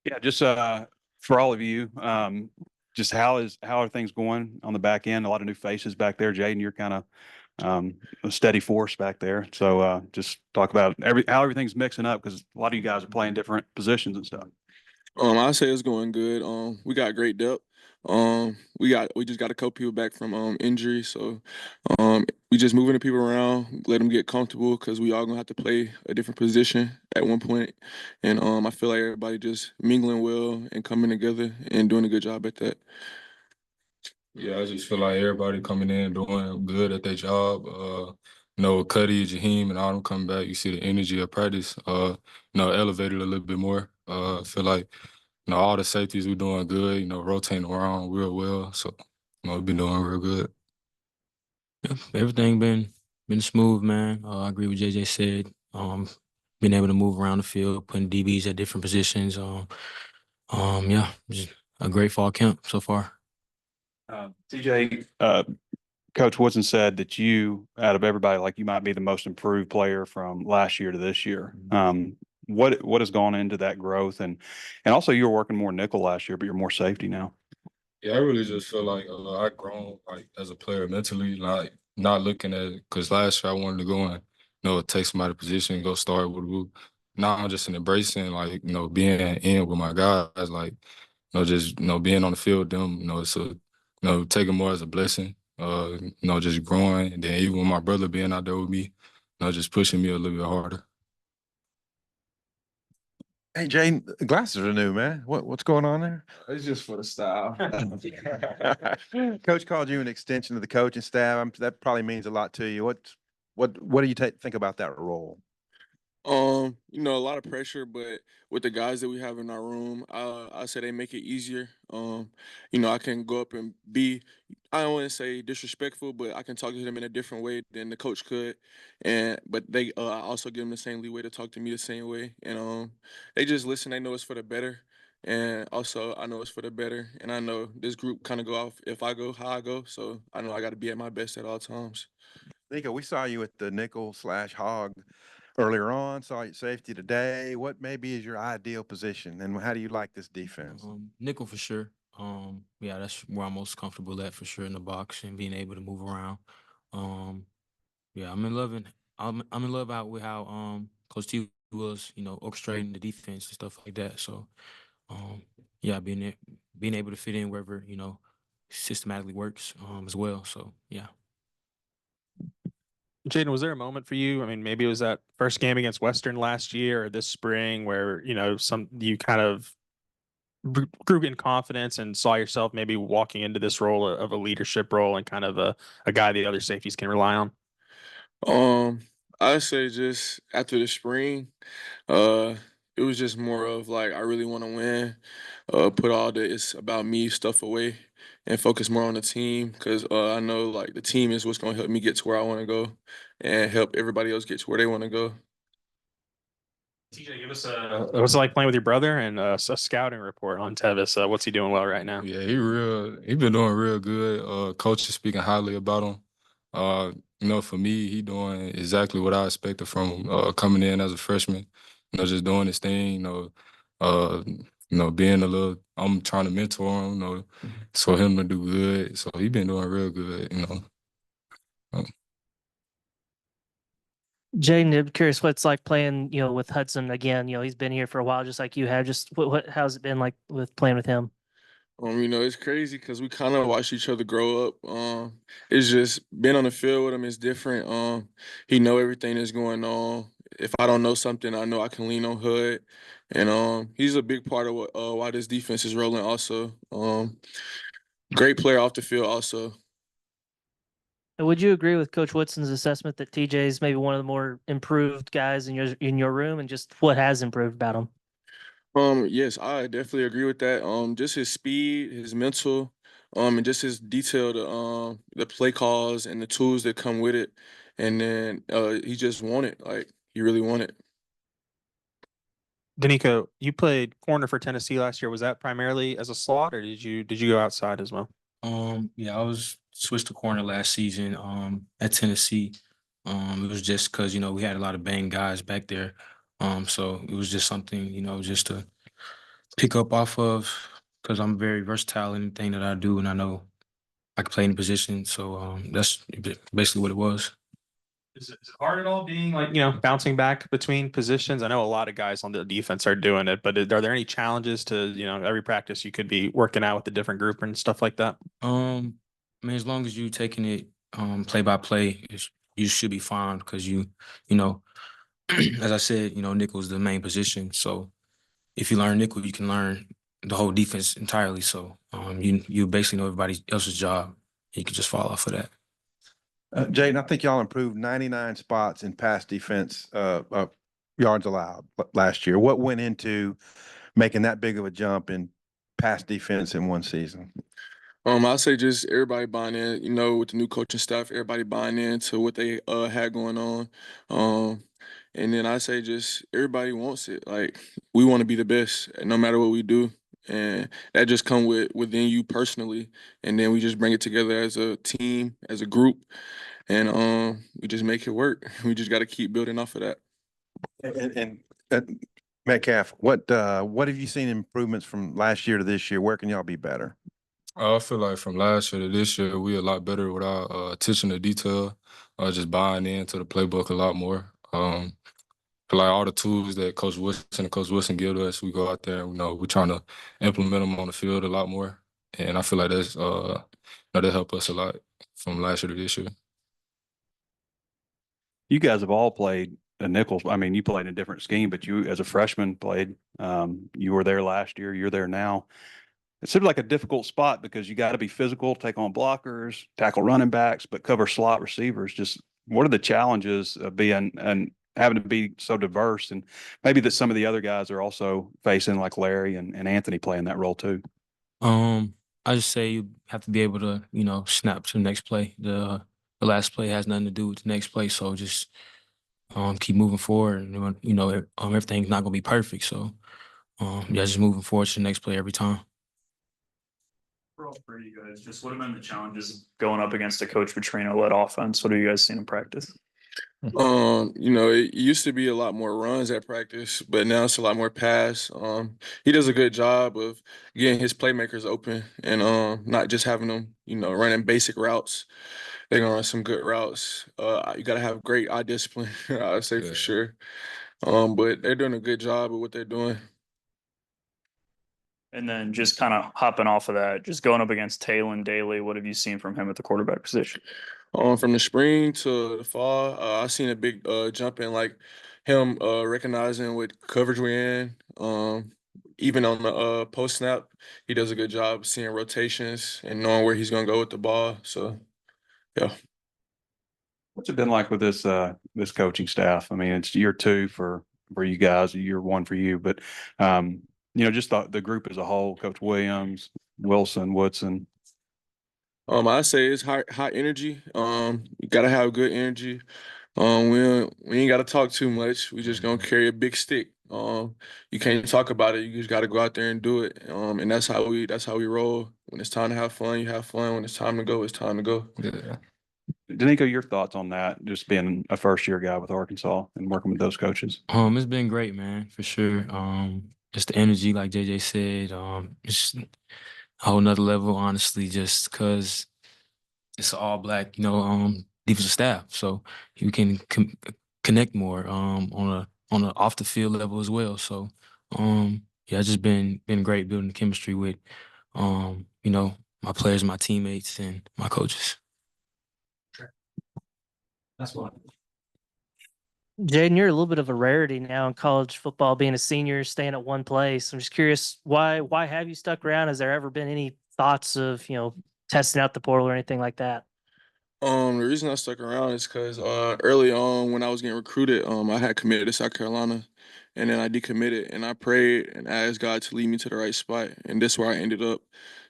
Yeah, just for all of you, just how are things going on the back end? A lot of new faces back there. Jayden, you're kind of a steady force back there. So just talk about how everything's mixing up because a lot of you guys are playing different positions and stuff. I say it's going good. We got great depth. We just got a couple people back from injury, so we just moving the people around, let them get comfortable because we all gonna have to play a different position at one point. And I feel like everybody just mingling well and coming together and doing a good job at that. Yeah, I just feel like everybody coming in doing good at their job. Cuddy, Jaheim, and all them coming back. You see the energy of practice. Elevated a little bit more. I feel like all the safeties we doing good. Rotating around real well. So we've been doing real good. Yeah, everything been smooth, man. I agree with JJ said. Been able to move around the field, putting DBs at different positions. Yeah, just a great fall camp so far. TJ, Coach Woodson said that you, out of everybody, like you might be the most improved player from last year to this year. What has gone into that growth, and also you were working more nickel last year, but you're more safety now. Yeah, I really just feel like I grown like as a player mentally, like not looking at it because last year I wanted to go and take somebody position and go start with a group. Now I'm just embracing like being in with my guys, like just being on the field with them. So taking more as a blessing. Just growing, and then even with my brother being out there with me, just pushing me a little bit harder. Hey, Jayden, the glasses are new, man. What's going on there? It's just for the style. Coach called you an extension of the coaching staff. That probably means a lot to you. What do you think about that role? A lot of pressure, but with the guys that we have in our room, I say they make it easier. I can go up and I don't want to say disrespectful, but I can talk to them in a different way than the coach could. But I also give them the same leeway to talk to me the same way. And they just listen. They know it's for the better. And also, I know it's for the better. And I know this group kind of go off if I go, how I go. So I know I got to be at my best at all times. Nico, we saw you at the nickel/hog earlier on, saw you at safety today. What maybe is your ideal position, and how do you like this defense? Nickel for sure. Yeah, that's where I'm most comfortable at for sure in the box and being able to move around. Yeah, I'm in love out with how Coach T was, orchestrating the defense and stuff like that. So, yeah, being able to fit in wherever systematically works as well. So, yeah. Jayden, was there a moment for you? I mean, maybe it was that first game against Western last year or this spring where, you kind of grew in confidence and saw yourself maybe walking into this role of a leadership role and kind of a guy the other safeties can rely on? I'd say just after the spring, uh, it was just more of like I really want to win, put all the it's about me stuff away, and focus more on the team because I know like the team is what's gonna help me get to where I want to go, and help everybody else get to where they want to go. TJ, give us what's it like playing with your brother and a scouting report on Tevis. What's he doing well right now? Yeah, he been doing real good. Coach is speaking highly about him. For me, he doing exactly what I expected from coming in as a freshman. Just doing his thing. Being a little. I'm trying to mentor him. So him to do good. So he been doing real good. Jayden, I'm curious what it's like playing, with Hudson again. He's been here for a while, just like you have. Just how's it been like with playing with him? It's crazy because we kind of watched each other grow up. It's just being on the field with him is different. He know everything that's going on. If I don't know something, I know I can lean on Hood, and he's a big part of why this defense is rolling. Also, great player off the field. Also, Would you agree with Coach Woodson's assessment that TJ is maybe one of the more improved guys in your room, and just what has improved about him? Yes, I definitely agree with that. Just his speed, his mental, and just his detail, the play calls and the tools that come with it. And then he just won it. Like he really won it. Doneiko, you played corner for Tennessee last year. Was that primarily as a slot, or did you go outside as well? Yeah, I was switched to corner last season at Tennessee. It was just because we had a lot of bang guys back there. So it was just something just to pick up off of because I'm very versatile in anything that I do, and I know I can play any position. So that's basically what it was. Is it hard at all being like, bouncing back between positions? I know a lot of guys on the defense are doing it, but are there any challenges to, every practice you could be working out with the different group and stuff like that? I mean, as long as you taking it play by play, you should be fine because you know, as I said, nickel is the main position. So if you learn nickel, you can learn the whole defense entirely. So you basically know everybody else's job. You can just fall off of that. Jayden, I think y'all improved 99 spots in pass defense yards allowed last year. What went into making that big of a jump in pass defense in one season? I'll say just everybody buying in, with the new coaching staff, everybody buying into what they had going on. And then I say just everybody wants it. Like we want to be the best no matter what we do. And that just come within you personally. And then we just bring it together as a team, as a group, and we just make it work. We just got to keep building off of that. And Metcalf, what have you seen improvements from last year to this year? Where can y'all be better? I feel like from last year to this year, we a lot better with our attention to detail, just buying into the playbook a lot more. Feel like all the tools that Coach Wilson give us, we go out there and we're trying to implement them on the field a lot more. And I feel like that's that helped us a lot from last year to this year. You guys have all played a nickel. I mean, you played in a different scheme, but you as a freshman played. You were there last year. You're there now. It seemed like a difficult spot because you got to be physical, take on blockers, tackle running backs, but cover slot receivers. Just what are the challenges of being and having to be so diverse, and maybe that some of the other guys are also facing, like Larry and Anthony playing that role too. I just say you have to be able to, snap to the next play. The last play has nothing to do with the next play, so just keep moving forward. And everything's not gonna be perfect, so just moving forward to the next play every time. For all three of you guys, just what have been the challenges going up against a Coach Petrino-led offense? What have you guys seen in practice? It used to be a lot more runs at practice, but now it's a lot more pass. He does a good job of getting his playmakers open and not just having them, running basic routes. They're gonna run some good routes. You gotta have great eye discipline, I'd say for sure. But they're doing a good job of what they're doing. And then just kind of hopping off of that, just going up against Taylor Daly, what have you seen from him at the quarterback position? From the spring to the fall, I seen a big jump in like him recognizing what coverage we're in. Even on the post snap, he does a good job seeing rotations and knowing where he's gonna go with the ball. So, yeah. What's it been like with this coaching staff? I mean, it's year two for you guys, year one for you, but just the group as a whole, Coach Williams, Wilson, Woodson. I say it's high energy. You gotta have good energy. We ain't gotta talk too much. We just gonna carry a big stick. You can't talk about it. You just gotta go out there and do it. And that's how we roll. When it's time to have fun, you have fun. When it's time to go, it's time to go. Yeah. Doneiko, your thoughts on that? Just being a first year guy with Arkansas and working with those coaches. It's been great, man, for sure. Just the energy, like JJ said. It's a whole nother level, honestly, just because it's all black, defensive staff, so you can connect more on a off the field level as well. So it's just been great building chemistry with my players, my teammates, and my coaches. That's one. Jayden, you're a little bit of a rarity now in college football, being a senior, staying at one place. I'm just curious, why have you stuck around? Has there ever been any thoughts of, testing out the portal or anything like that? The reason I stuck around is because early on when I was getting recruited, I had committed to South Carolina, and then I decommitted, and I prayed and asked God to lead me to the right spot, and that's where I ended up.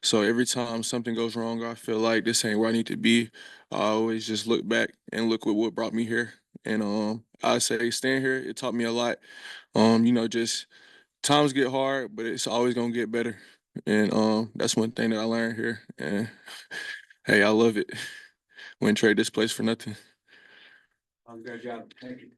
So every time something goes wrong, I feel like this ain't where I need to be. I always just look back and look at what brought me here, and I say staying here, it taught me a lot. Just times get hard, but it's always gonna get better, and that's one thing that I learned here. And hey, I love it. Wouldn't trade this place for nothing. Great job. Thank you.